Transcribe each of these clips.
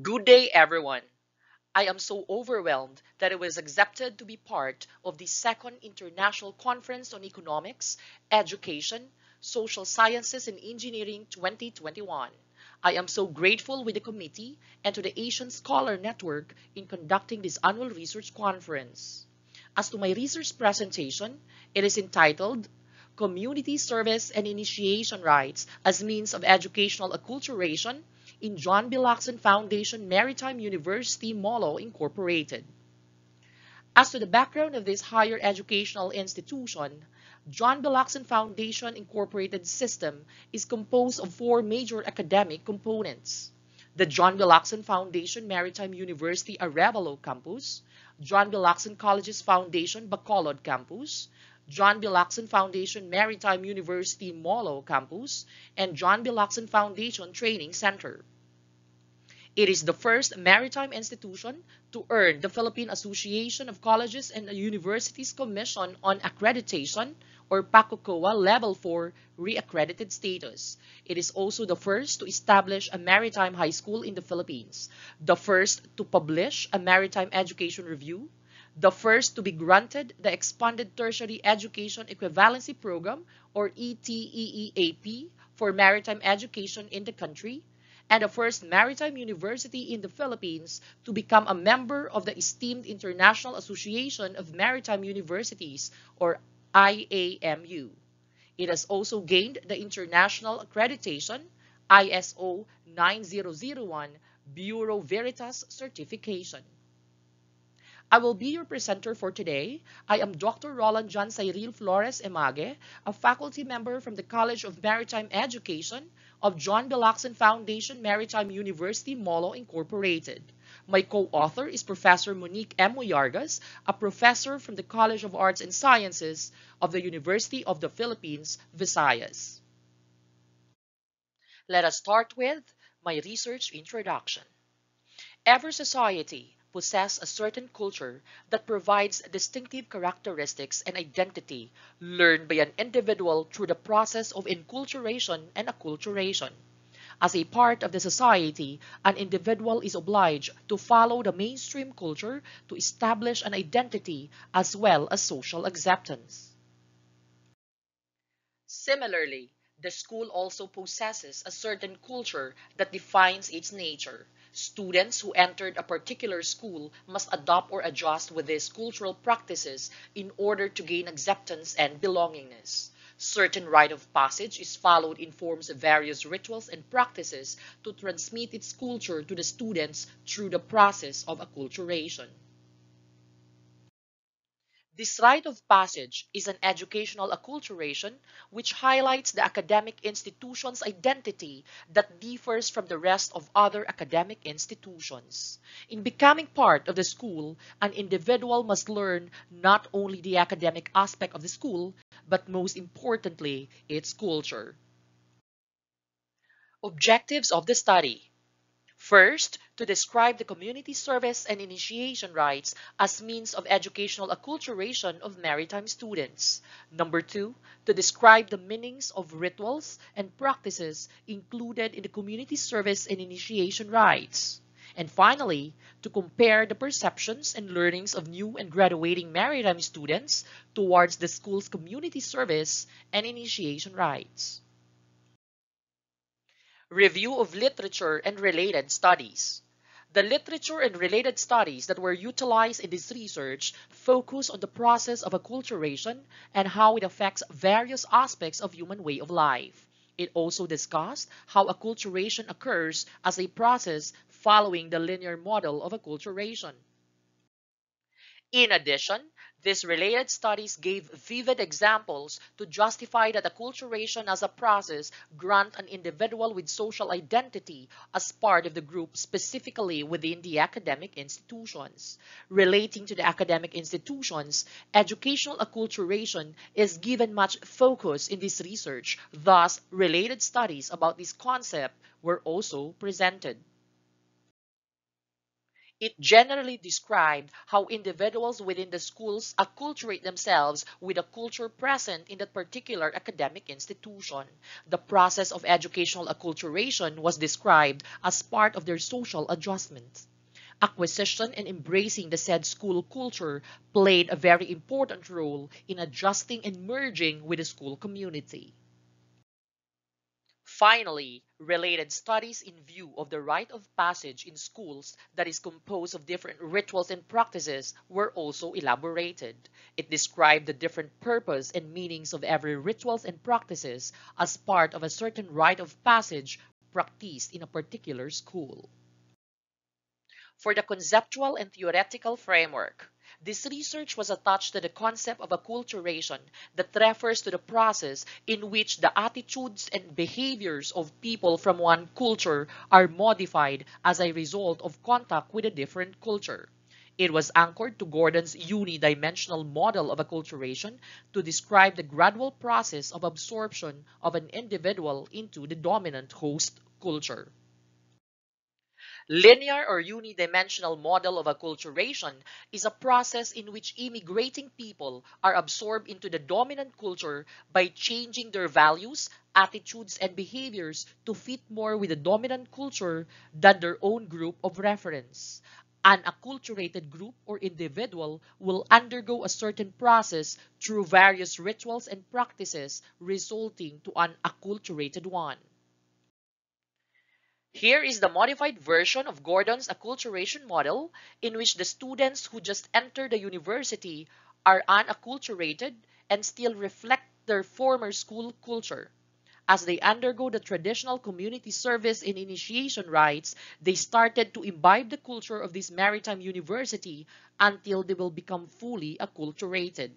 Good day, everyone. I am so overwhelmed that I was accepted to be part of the second International Conference on Economics, Education, Social Sciences and Engineering 2021. I am so grateful with the committee and to the Asian Scholar Network in conducting this annual research conference. As to my research presentation, it is entitled Community Service and Initiation Rites as Means of Educational Acculturation in John B. Lacson Foundation Maritime University-Molo Incorporated. As to the background of this higher educational institution, John B. Lacson Foundation Incorporated system is composed of four major academic components: the John B. Lacson Foundation Maritime University Arevalo Campus, John B. Lacson Colleges Foundation Bacolod Campus, John B. Lacson Foundation Maritime University Molo Campus, and John B. Lacson Foundation Training Center. It is the first maritime institution to earn the Philippine Association of Colleges and Universities Commission on Accreditation or PACOCOA Level 4 re-accredited status. It is also the first to establish a maritime high school in the Philippines, the first to publish a maritime education review, the first to be granted the Expanded Tertiary Education Equivalency Program or ETEEAP for maritime education in the country, and the first maritime university in the Philippines to become a member of the esteemed International Association of Maritime Universities, or IAMU. It has also gained the international accreditation ISO 9001 Bureau Veritas certification. I will be your presenter for today. I am Dr. Roland John Cyril Flores Emague, a faculty member from the College of Maritime Education of John B. Lacson Foundation Maritime University-Molo Incorporated. My co-author is Professor Monique M. Moyargas, a professor from the College of Arts and Sciences of the University of the Philippines, Visayas. Let us start with my research introduction. Every society possesses a certain culture that provides distinctive characteristics and identity learned by an individual through the process of enculturation and acculturation. As a part of the society, an individual is obliged to follow the mainstream culture to establish an identity as well as social acceptance. Similarly, the school also possesses a certain culture that defines its nature. Students who entered a particular school must adopt or adjust with these cultural practices in order to gain acceptance and belongingness. Certain rite of passage is followed in forms of various rituals and practices to transmit its culture to the students through the process of acculturation. This rite of passage is an educational acculturation which highlights the academic institution's identity that differs from the rest of other academic institutions. In becoming part of the school, an individual must learn not only the academic aspect of the school, but most importantly, its culture. Objectives of the study. First, to describe the community service and initiation rites as means of educational acculturation of maritime students. Number two, to describe the meanings of rituals and practices included in the community service and initiation rites. And finally, to compare the perceptions and learnings of new and graduating maritime students towards the school's community service and initiation rites. Review of literature and related studies. The literature and related studies that were utilized in this research focus on the process of acculturation and how it affects various aspects of human way of life. It also discussed how acculturation occurs as a process following the linear model of acculturation. In addition, these related studies gave vivid examples to justify that acculturation as a process grant an individual with social identity as part of the group specifically within the academic institutions. Relating to the academic institutions, educational acculturation is given much focus in this research, thus related studies about this concept were also presented. It generally described how individuals within the schools acculturate themselves with a culture present in that particular academic institution. The process of educational acculturation was described as part of their social adjustment. Acquisition and embracing the said school culture played a very important role in adjusting and merging with the school community. Finally, related studies in view of the rite of passage in schools that is composed of different rituals and practices were also elaborated. It described the different purpose and meanings of every rituals and practices as part of a certain rite of passage practiced in a particular school. For the conceptual and theoretical framework, this research was attached to the concept of acculturation that refers to the process in which the attitudes and behaviors of people from one culture are modified as a result of contact with a different culture. It was anchored to Gordon's unidimensional model of acculturation to describe the gradual process of absorption of an individual into the dominant host culture. Linear or unidimensional model of acculturation is a process in which immigrating people are absorbed into the dominant culture by changing their values, attitudes, and behaviors to fit more with the dominant culture than their own group of reference. An acculturated group or individual will undergo a certain process through various rituals and practices, resulting to an acculturated one. Here is the modified version of Gordon's acculturation model, in which the students who just enter the university are unacculturated and still reflect their former school culture. As they undergo the traditional community service and initiation rites, they started to imbibe the culture of this maritime university until they will become fully acculturated.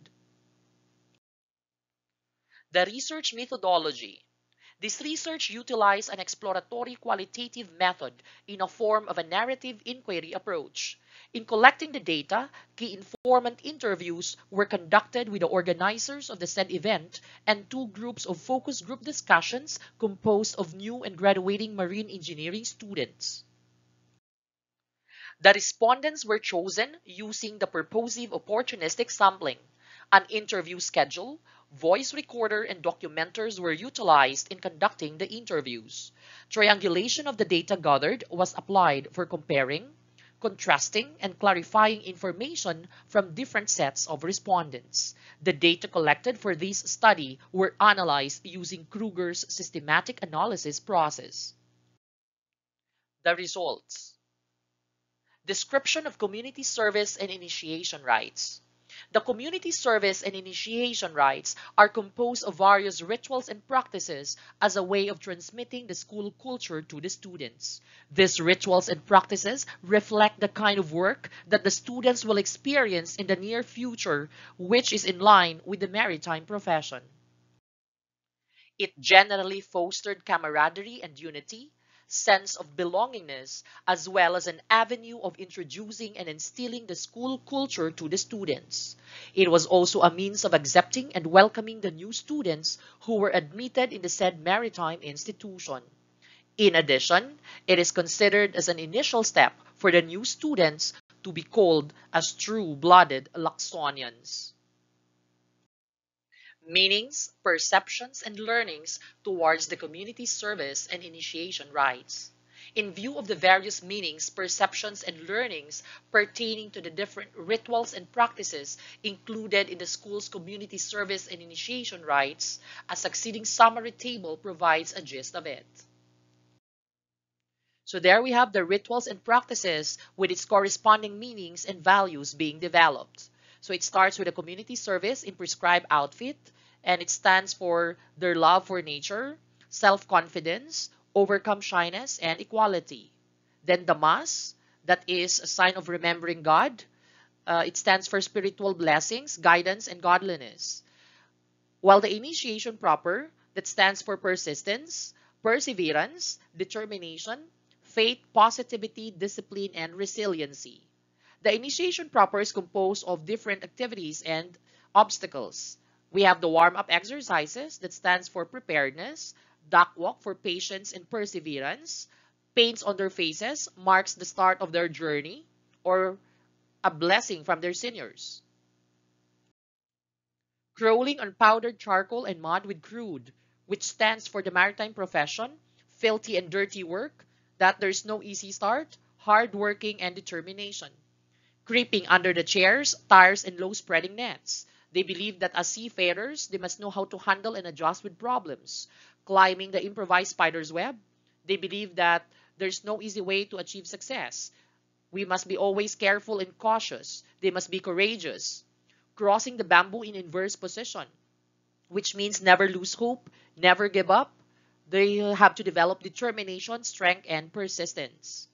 The research methodology. This research utilized an exploratory qualitative method in a form of a narrative inquiry approach. In collecting the data, key informant interviews were conducted with the organizers of the said event and two groups of focus group discussions composed of new and graduating marine engineering students. The respondents were chosen using the purposive opportunistic sampling. An interview schedule, voice recorder, and documenters were utilized in conducting the interviews. Triangulation of the data gathered was applied for comparing, contrasting, and clarifying information from different sets of respondents. The data collected for this study were analyzed using Kruger's systematic analysis process. The results. Description of community service and initiation rites. The community service and initiation rites are composed of various rituals and practices as a way of transmitting the school culture to the students. These rituals and practices reflect the kind of work that the students will experience in the near future, which is in line with the maritime profession. It generally fostered camaraderie and unity, sense of belongingness, as well as an avenue of introducing and instilling the school culture to the students. It was also a means of accepting and welcoming the new students who were admitted in the said maritime institution. In addition, it is considered as an initial step for the new students to be called as true-blooded Lacsonians. Meanings, perceptions, and learnings towards the community service and initiation rites. In view of the various meanings, perceptions, and learnings pertaining to the different rituals and practices included in the school's community service and initiation rites, a succeeding summary table provides a gist of it. So there we have the rituals and practices with its corresponding meanings and values being developed. So it starts with a community service in prescribed outfit, and it stands for their love for nature, self-confidence, overcome shyness, and equality. Then the Mass, that is a sign of remembering God. It stands for spiritual blessings, guidance, and godliness. While the initiation proper, that stands for persistence, perseverance, determination, faith, positivity, discipline, and resiliency. The initiation proper is composed of different activities and obstacles. We have the warm-up exercises that stands for preparedness, duck walk for patience and perseverance, paints on their faces marks the start of their journey, or a blessing from their seniors. Crawling on powdered charcoal and mud with crude, which stands for the maritime profession, filthy and dirty work, that there's no easy start, hard working and determination. Creeping under the chairs, tires, and low spreading nets. They believe that as seafarers, they must know how to handle and adjust with problems. Climbing the improvised spider's web, they believe that there's no easy way to achieve success. We must be always careful and cautious. They must be courageous. Crossing the bamboo in inverse position, which means never lose hope, never give up. They have to develop determination, strength, and persistence.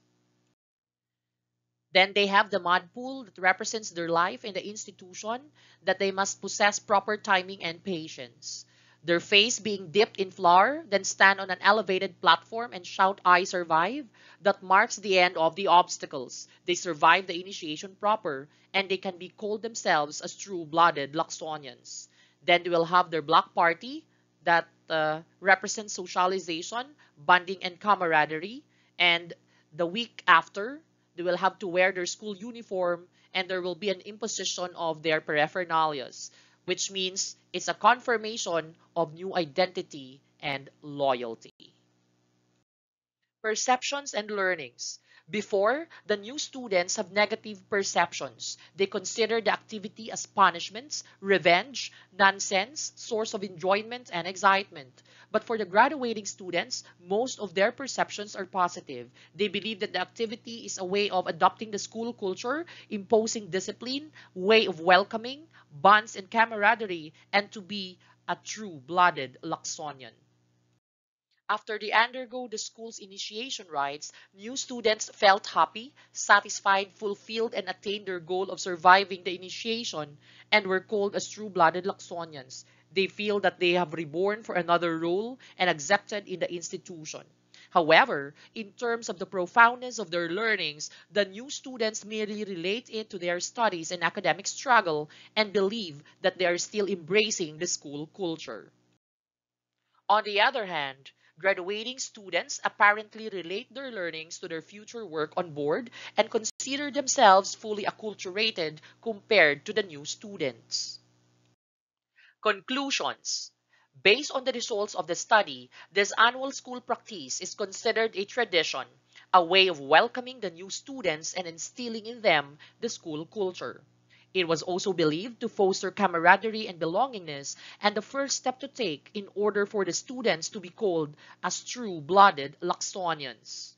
Then they have the mud pool that represents their life in the institution, that they must possess proper timing and patience. Their face being dipped in flour, then stand on an elevated platform and shout, "I survive." That marks the end of the obstacles. They survive the initiation proper, and they can be called themselves as true-blooded Lacsonians. Then they will have their block party that represents socialization, bonding, and camaraderie. And the week after, they will have to wear their school uniform, and there will be an imposition of their paraphernalias, which means it's a confirmation of new identity and loyalty. Perceptions and learnings. Before, the new students have negative perceptions. They consider the activity as punishments, revenge, nonsense, source of enjoyment and excitement. But for the graduating students, most of their perceptions are positive. They believe that the activity is a way of adopting the school culture, imposing discipline, way of welcoming, bonds and camaraderie, and to be a true-blooded Lacsonian. After they undergo the school's initiation rites, new students felt happy, satisfied, fulfilled, and attained their goal of surviving the initiation and were called as true-blooded Lacsonians. They feel that they have reborn for another role and accepted in the institution. However, in terms of the profoundness of their learnings, the new students merely relate it to their studies and academic struggle and believe that they are still embracing the school culture. On the other hand, graduating students apparently relate their learnings to their future work on board and consider themselves fully acculturated compared to the new students. Conclusions. Based on the results of the study, this annual school practice is considered a tradition, a way of welcoming the new students and instilling in them the school culture. It was also believed to foster camaraderie and belongingness, and the first step to take in order for the students to be called as true-blooded Lacsonians.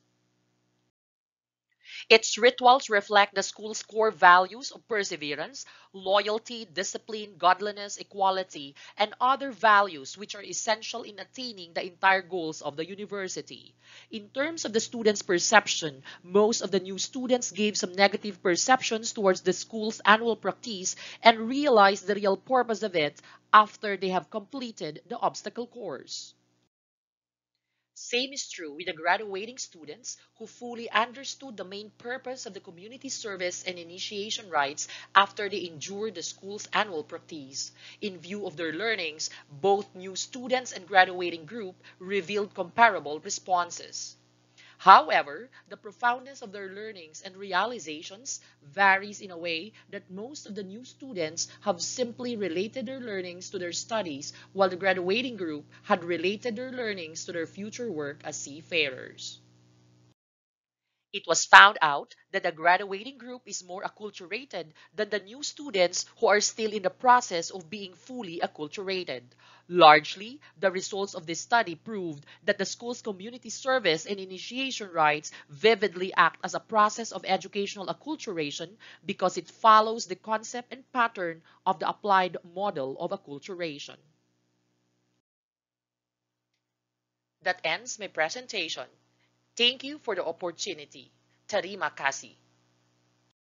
Its rituals reflect the school's core values of perseverance, loyalty, discipline, godliness, equality, and other values which are essential in attaining the entire goals of the university. In terms of the students' perception, most of the new students gave some negative perceptions towards the school's annual practice and realized the real purpose of it after they have completed the obstacle course. Same is true with the graduating students who fully understood the main purpose of the community service and initiation rites after they endured the school's annual practice. In view of their learnings, both new students and graduating group revealed comparable responses. However, the profoundness of their learnings and realizations varies in a way that most of the new students have simply related their learnings to their studies, while the graduating group had related their learnings to their future work as seafarers. It was found out that the graduating group is more acculturated than the new students who are still in the process of being fully acculturated. Largely, the results of this study proved that the school's community service and initiation rites vividly act as a process of educational acculturation because it follows the concept and pattern of the applied model of acculturation. That ends my presentation. Thank you for the opportunity. Terima kasih.